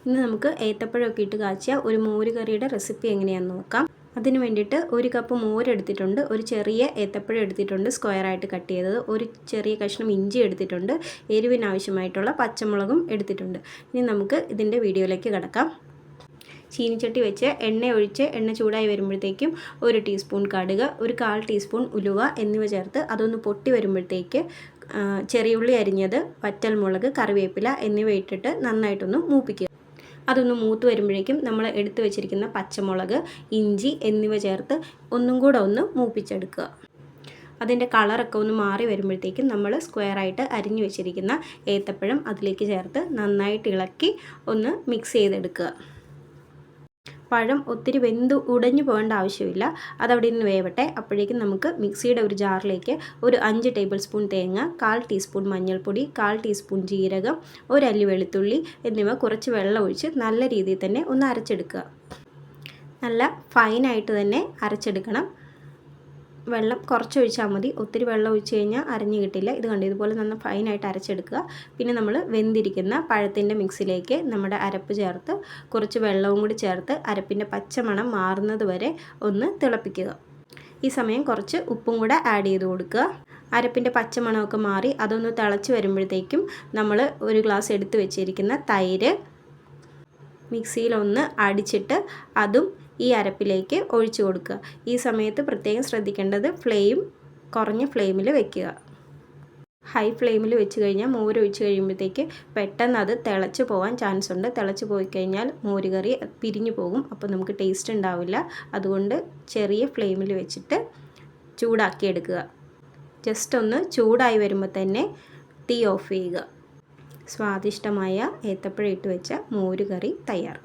ഇന്ന് നമുക്ക് ഏത്തപ്പഴമൊക്കെ ഇട്ട് കാച്ചിയ ഒരു മോര് കറിയുടെ റെസിപ്പി എങ്ങനെയാണെന്ന് നോക്കാം. അതിന് വേണ്ടിയിട്ട് 1 കപ്പ് മോര് എടുത്തിട്ടുണ്ട്, ഒരു ചെറിയ ഏത്തപ്പഴം എടുത്തിട്ടുണ്ട് സ്ക്വയറായിട്ട് കട്ട് ചെയ്തത്, ഒരു ചെറിയ കഷ്ണം ഇഞ്ചി എടുത്തിട്ടുണ്ട്, എരിവിനാവശ്യമായിട്ടുള്ള പച്ചമുളകും എടുത്തിട്ടുണ്ട്. ഇനി നമുക്ക് ഇതിൻ്റെ വീഡിയോയിലേക്ക് കിടക്കാം. ചീനിച്ചട്ടി വെച്ച് എണ്ണ ഒഴിച്ച് എണ്ണ ചൂടായി വരുമ്പോഴത്തേക്കും 1 ടീസ്പൂൺ കടുക്, ഒരു 1/4 ടീസ്പൂൺ ഉലുവ എന്നിവ ചേർത്ത് അതൊന്ന് പൊട്ടി വരുമ്പോഴത്തേക്ക് ചെറിയുള്ളി അരിഞ്ഞത്, വറ്റൽമുളക്, കറിവേപ്പില എന്നിവ ഇട്ടിട്ട് നന്നായിട്ടൊന്ന് മൂപ്പിക്കുക. അതൊന്ന് മൂത്ത് വരുമ്പോഴേക്കും നമ്മൾ എടുത്തു വെച്ചിരിക്കുന്ന പച്ചമുളക്, ഇഞ്ചി എന്നിവ ചേർത്ത് ഒന്നും കൂടെ ഒന്ന് മൂപ്പിച്ചെടുക്കുക. അതിൻ്റെ കളറൊക്കെ ഒന്ന് മാറി വരുമ്പോഴത്തേക്കും നമ്മൾ സ്ക്വയറായിട്ട് അരിഞ്ഞു വെച്ചിരിക്കുന്ന ഏത്തപ്പഴം അതിലേക്ക് ചേർത്ത് നന്നായിട്ട് ഇളക്കി ഒന്ന് മിക്സ് ചെയ്തെടുക്കുക. പഴം ഒത്തിരി ഉടഞ്ഞു പോകേണ്ട ആവശ്യമില്ല, അതവിടെ നിന്ന് വേവട്ടെ. അപ്പോഴേക്കും നമുക്ക് മിക്സിയുടെ ഒരു ജാറിലേക്ക് ഒരു 5 ടേബിൾ സ്പൂൺ തേങ്ങ, 1/4 ടീസ്പൂൺ മഞ്ഞൾപ്പൊടി, 1/4 ടീസ്പൂൺ ജീരകം, 1 അല്ലി വെളുത്തുള്ളി എന്നിവ കുറച്ച് വെള്ളം ഒഴിച്ച് നല്ല രീതിയിൽ തന്നെ ഒന്ന് അരച്ചെടുക്കുക. നല്ല ഫൈനായിട്ട് തന്നെ അരച്ചെടുക്കണം. വെള്ളം കുറച്ച് ഒഴിച്ചാൽ മതി, ഒത്തിരി വെള്ളം ഒഴിച്ച് കഴിഞ്ഞാൽ അരഞ്ഞു കിട്ടില്ല. ഇത് കണ്ട് ഇതുപോലെ നല്ല ഫൈനായിട്ട് അരച്ചെടുക്കുക. പിന്നെ നമ്മൾ വെന്തിരിക്കുന്ന പഴത്തിൻ്റെ മിക്സിലേക്ക് നമ്മുടെ അരപ്പ് ചേർത്ത് കുറച്ച് വെള്ളവും കൂടി ചേർത്ത് അരപ്പിൻ്റെ പച്ചമണം മാറുന്നത് വരെ ഒന്ന് തിളപ്പിക്കുക. ഈ സമയം കുറച്ച് ഉപ്പും കൂടെ ആഡ് ചെയ്ത് കൊടുക്കുക. അരപ്പിൻ്റെ പച്ചമണമൊക്കെ മാറി അതൊന്ന് തിളച്ച് വരുമ്പോഴത്തേക്കും നമ്മൾ ഒരു ഗ്ലാസ് എടുത്ത് വെച്ചിരിക്കുന്ന തൈര് മിക്സിയിലൊന്ന് അടിച്ചിട്ട് അതും ഈ അരപ്പിലേക്ക് ഒഴിച്ചു കൊടുക്കുക. ഈ സമയത്ത് പ്രത്യേകം ശ്രദ്ധിക്കേണ്ടത് കുറഞ്ഞ ഫ്ലെയിമിൽ വെക്കുക. ഹൈ ഫ്ലെയിമിൽ വെച്ച് കഴിഞ്ഞാൽ മോര് ഒഴിച്ച് കഴിയുമ്പോഴത്തേക്ക് പെട്ടെന്ന് അത് തിളച്ച് പോകാൻ ചാൻസ് ഉണ്ട്. തിളച്ച് പോയി കഴിഞ്ഞാൽ മോര് കറി പിരിഞ്ഞു പോകും, അപ്പോൾ നമുക്ക് ടേസ്റ്റ് ഉണ്ടാവില്ല. അതുകൊണ്ട് ചെറിയ ഫ്ലെയിമിൽ വെച്ചിട്ട് ചൂടാക്കി എടുക്കുക. ജസ്റ്റ് ഒന്ന് ചൂടായി വരുമ്പോൾ തന്നെ തീ ഓഫ് ചെയ്യുക. സ്വാദിഷ്ടമായ ഏത്തപ്പഴം ഇട്ട് വെച്ച മോര് കറി തയ്യാർ.